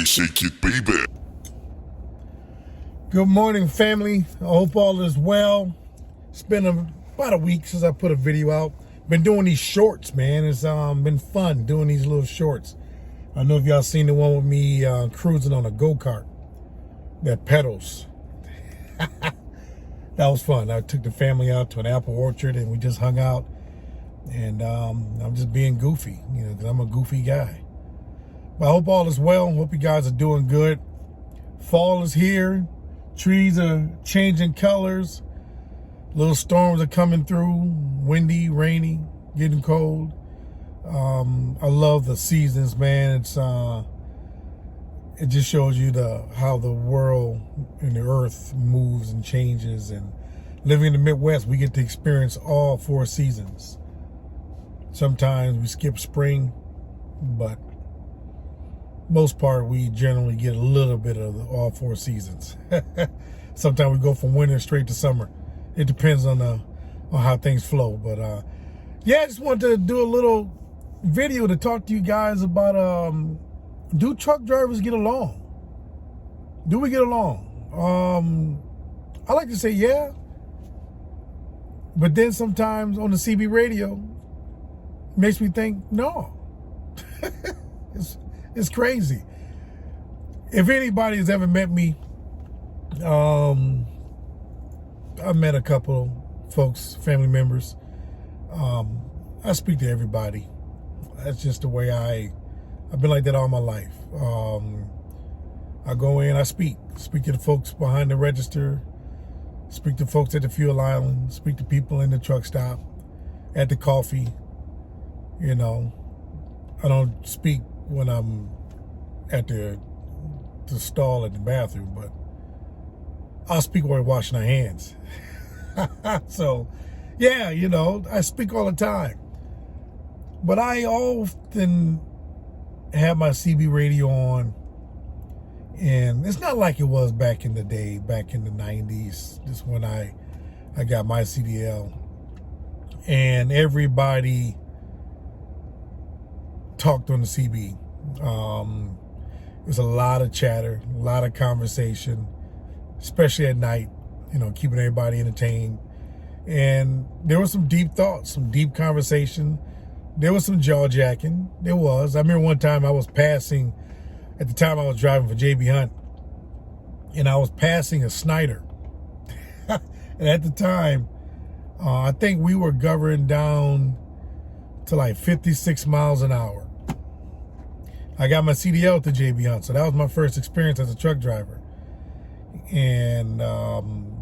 shake it, baby. Good morning, family. I hope all is well. It's been about a week since I put a video out. Been doing these shorts, man. It's been fun doing these little shorts. I don't know if y'all seen the one with me cruising on a go-kart that pedals. That was fun. I took the family out to an apple orchard and we just hung out. And I'm just being goofy, you know, because I'm a goofy guy. But I hope all is well. Hope you guys are doing good. Fall is here. Trees are changing colors. Little storms are coming through. Windy, rainy, getting cold. I love the seasons, man. It just shows you how the world and the earth moves and changes. And living in the Midwest, we get to experience all 4 seasons. Sometimes we skip spring, but most part we generally get a little bit of all 4 seasons. Sometimes we go from winter straight to summer. It depends on how things flow. But yeah, I just wanted to do a little video to talk to you guys about do truck drivers get along? Do we get along? I like to say yeah, but then sometimes on the CB radio makes me think no. It's crazy. If anybody has ever met me, I've met a couple folks, family members. I speak to everybody. That's just the way I've been like that all my life. I go in, I speak to the folks behind the register, speak to folks at the fuel island, speak to people in the truck stop, at the coffee. You know, I don't speak when I'm at the stall at the bathroom, but I'll speak while we're washing our hands. So, yeah, you know, I speak all the time. But I often have my CB radio on, and it's not like it was back in the day, back in the 90s, just when I got my CDL. And everybody talked on the CB. There's a lot of chatter, a lot of conversation, especially at night, you know, keeping everybody entertained. And there was some deep thoughts, some deep conversation. There was some jaw jacking. There was. I remember one time I was passing, at the time I was driving for JB Hunt, and I was passing a Snyder. And at the time, I think we were governed down to like 56 miles an hour. I got my CDL to JB Hunt, so that was my first experience as a truck driver. And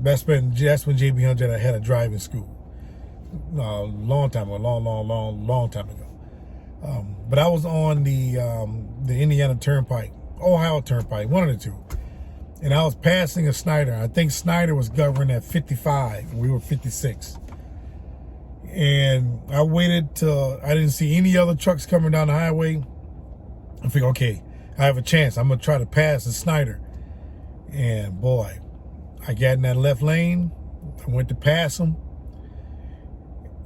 that's when JB Hunt had a driving school. Long time ago, long time ago. But I was on the Indiana Turnpike, Ohio Turnpike, one of the two. And I was passing a Snyder. I think Snyder was governed at 55. We were 56. And I waited till I didn't see any other trucks coming down the highway. I figured, okay, I have a chance. I'm going to try to pass the Snyder. And boy, I got in that left lane. I went to pass him.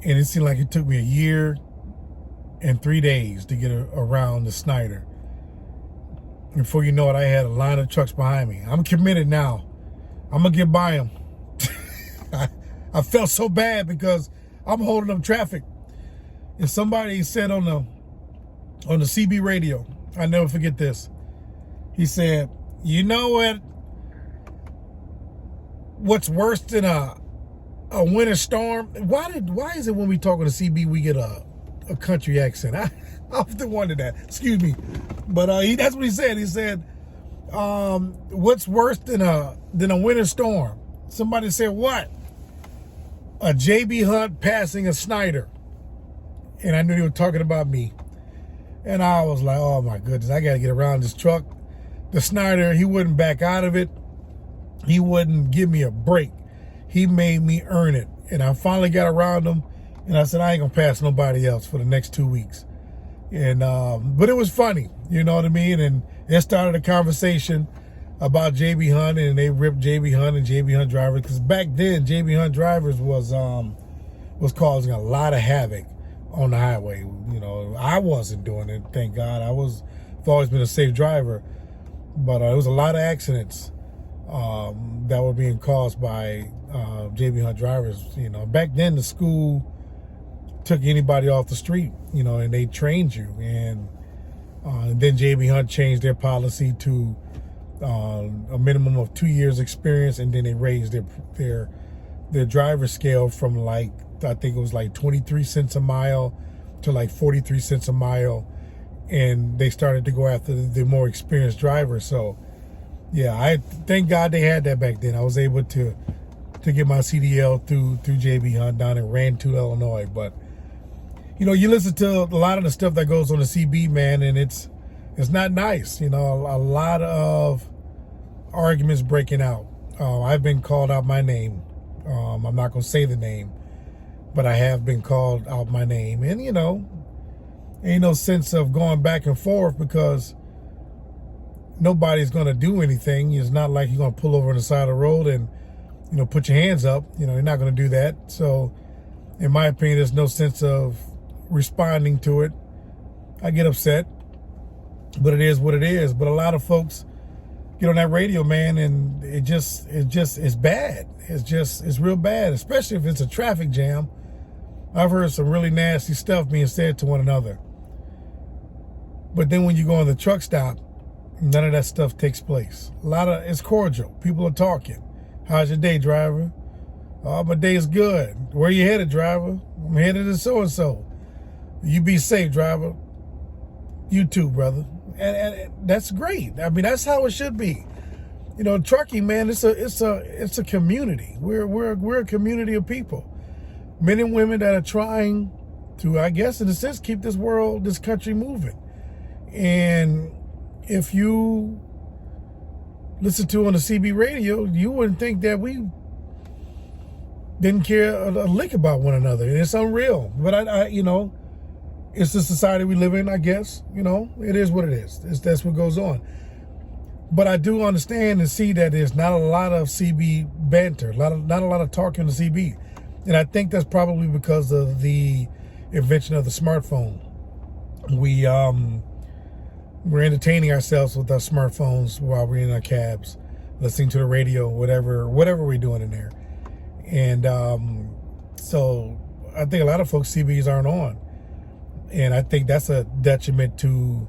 And it seemed like it took me a year and 3 days to get around the Snyder. Before you know it, I had a line of trucks behind me. I'm committed now. I'm going to get by them. I felt so bad because I'm holding up traffic. And somebody said on the CB radio, I never forget this. He said, you know what's worse than a winter storm? Why is it when we talk on the CB we get a country accent? I often wonder that. Excuse me. But that's what he said. He said, what's worse than a winter storm? Somebody said, what? A JB Hunt passing a Snyder. And I knew they were talking about me. And I was like, oh my goodness, I got to get around this truck. The Snyder, he wouldn't back out of it. He wouldn't give me a break. He made me earn it. And I finally got around him. And I said, I ain't going to pass nobody else for the next 2 weeks. And but it was funny, you know what I mean? And it started a conversation about JB Hunt, and they ripped JB Hunt and JB Hunt drivers. Because back then, JB Hunt drivers was causing a lot of havoc on the highway. You know, I wasn't doing it, thank God. I've always been a safe driver. But it was a lot of accidents that were being caused by JB Hunt drivers. Back then the school took anybody off the street, and they trained you. And then JB Hunt changed their policy to a minimum of 2 years experience, and then they raised their driver scale from I think it was 23 cents a mile to 43 cents a mile, and they started to go after the more experienced drivers. So yeah, I thank God they had that back then. I was able to get my CDL through JB Hunt down in Rantoul, Illinois. But you listen to a lot of the stuff that goes on the CB, man, and it's not nice. A lot of arguments breaking out. I've been called out my name. I'm not going to say the name, but I have been called out my name. And, ain't no sense of going back and forth because nobody's going to do anything. It's not like you're going to pull over on the side of the road and, put your hands up. You're not going to do that. So, in my opinion, there's no sense of responding to it. I get upset, but it is what it is. But a lot of folks get on that radio, man, and it's bad. It's real bad, especially if it's a traffic jam. I've heard some really nasty stuff being said to one another. But then when you go on the truck stop, none of that stuff takes place. It's cordial. People are talking. How's your day, driver? Oh, my day's good. Where you headed, driver? I'm headed to so-and-so. You be safe, driver. You too, brother. And that's great. I mean, that's how it should be. Trucking, man, it's a community. We're a community of people. Men and women that are trying to, I guess, in a sense, keep this country moving. And if you listen to on the CB radio, you wouldn't think that we didn't care a lick about one another. And it's unreal. But it's the society we live in, I guess. It is what it is. That's what goes on. But I do understand and see that there's not a lot of CB banter, not a lot of talk on the CB. And I think that's probably because of the invention of the smartphone. We're entertaining ourselves with our smartphones while we're in our cabs, listening to the radio, whatever we're doing in there. And so I think a lot of folks' CBs aren't on. And I think that's a detriment to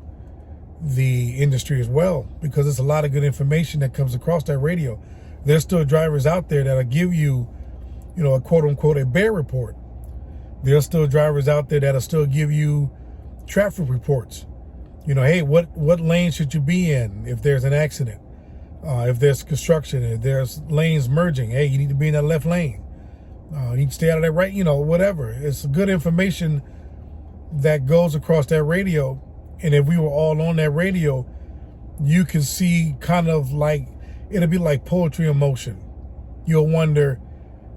the industry as well, because there's a lot of good information that comes across that radio. There's still drivers out there that'll give you, a quote unquote, a bear report. There's still drivers out there that'll still give you traffic reports. Hey, what lane should you be in if there's an accident? If there's construction, if there's lanes merging, hey, you need to be in that left lane. You need to stay out of that right, whatever. It's good information that goes across that radio. And if we were all on that radio, you can see kind of it'll be like poetry in motion. You'll wonder,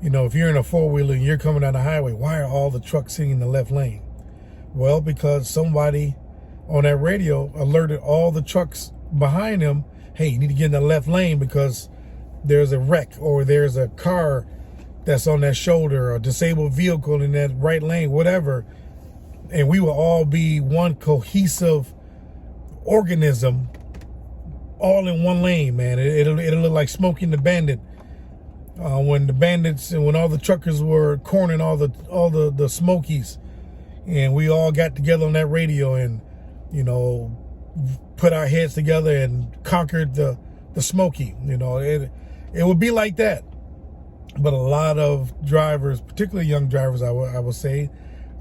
if you're in a four-wheeler and you're coming down the highway, why are all the trucks sitting in the left lane? Well, because somebody on that radio alerted all the trucks behind them, hey, you need to get in the left lane because there's a wreck or there's a car that's on that shoulder or a disabled vehicle in that right lane, whatever. And we will all be one cohesive organism all in one lane, man. It'll look like Smokey and the Bandit. When the bandits and when all the truckers were cornering all the Smokies, and we all got together on that radio and put our heads together and conquered the Smokey. It would be like that. But a lot of drivers, particularly young drivers, I will say,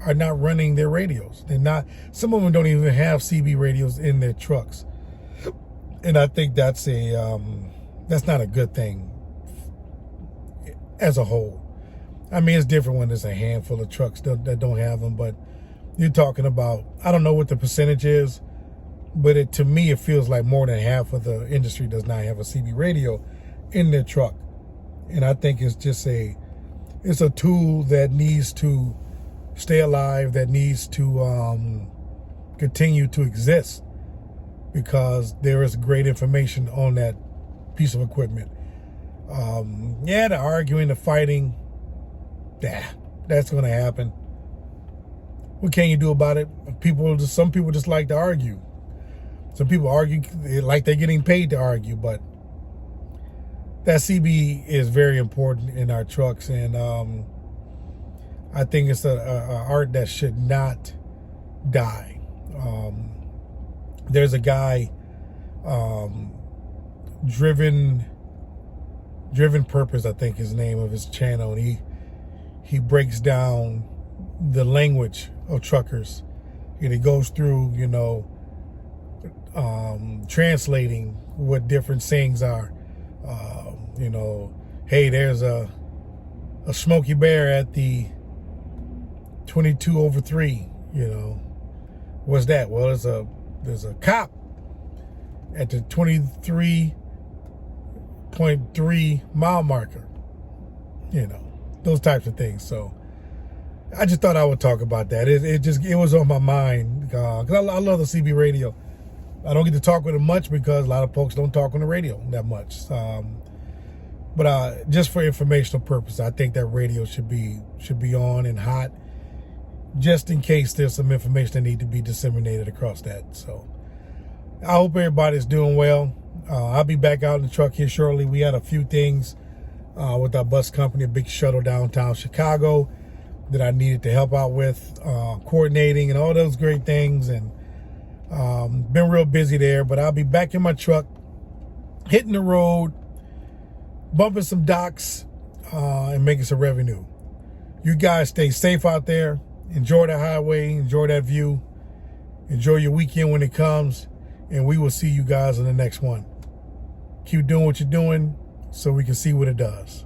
are not running their radios. They're not. Some of them don't even have CB radios in their trucks, and I think that's not a good thing as a whole. I mean, it's different when there's a handful of trucks that don't have them, but you're talking about, I don't know what the percentage is, but to me it feels like more than half of the industry does not have a CB radio in their truck. And I think it's just it's a tool that needs to stay alive, that needs to continue to exist, because there is great information on that piece of equipment. The arguing, the fighting, that's going to happen. What can you do about it? Some people just like to argue. Some people argue like they're getting paid to argue, but that CB is very important in our trucks, and I think it's a art that should not die. There's a guy, Driven Purpose, I think his name of his channel, and he breaks down the language of truckers, and he goes through, you know, translating what different sayings are. You know, hey, there's a Smokey Bear at the 22/3. You know, what's that? Well, there's a cop at the 23.3 mile marker. You know, those types of things. So I just thought I would talk about that. It was on my mind because I love the CB radio. I don't get to talk with it much because a lot of folks don't talk on the radio that much. But just for informational purpose, I think that radio should be on and hot, just in case there's some information that need to be disseminated across that. So I hope everybody's doing well. I'll be back out in the truck here shortly. We had a few things with our bus company, a big shuttle downtown Chicago that I needed to help out with, coordinating and all those great things, and been real busy there. But I'll be back in my truck, hitting the road, bumping some docks, and making some revenue. You guys stay safe out there. Enjoy the highway. Enjoy that view. Enjoy your weekend when it comes. And we will see you guys in the next one. Keep doing what you're doing so we can see what it does.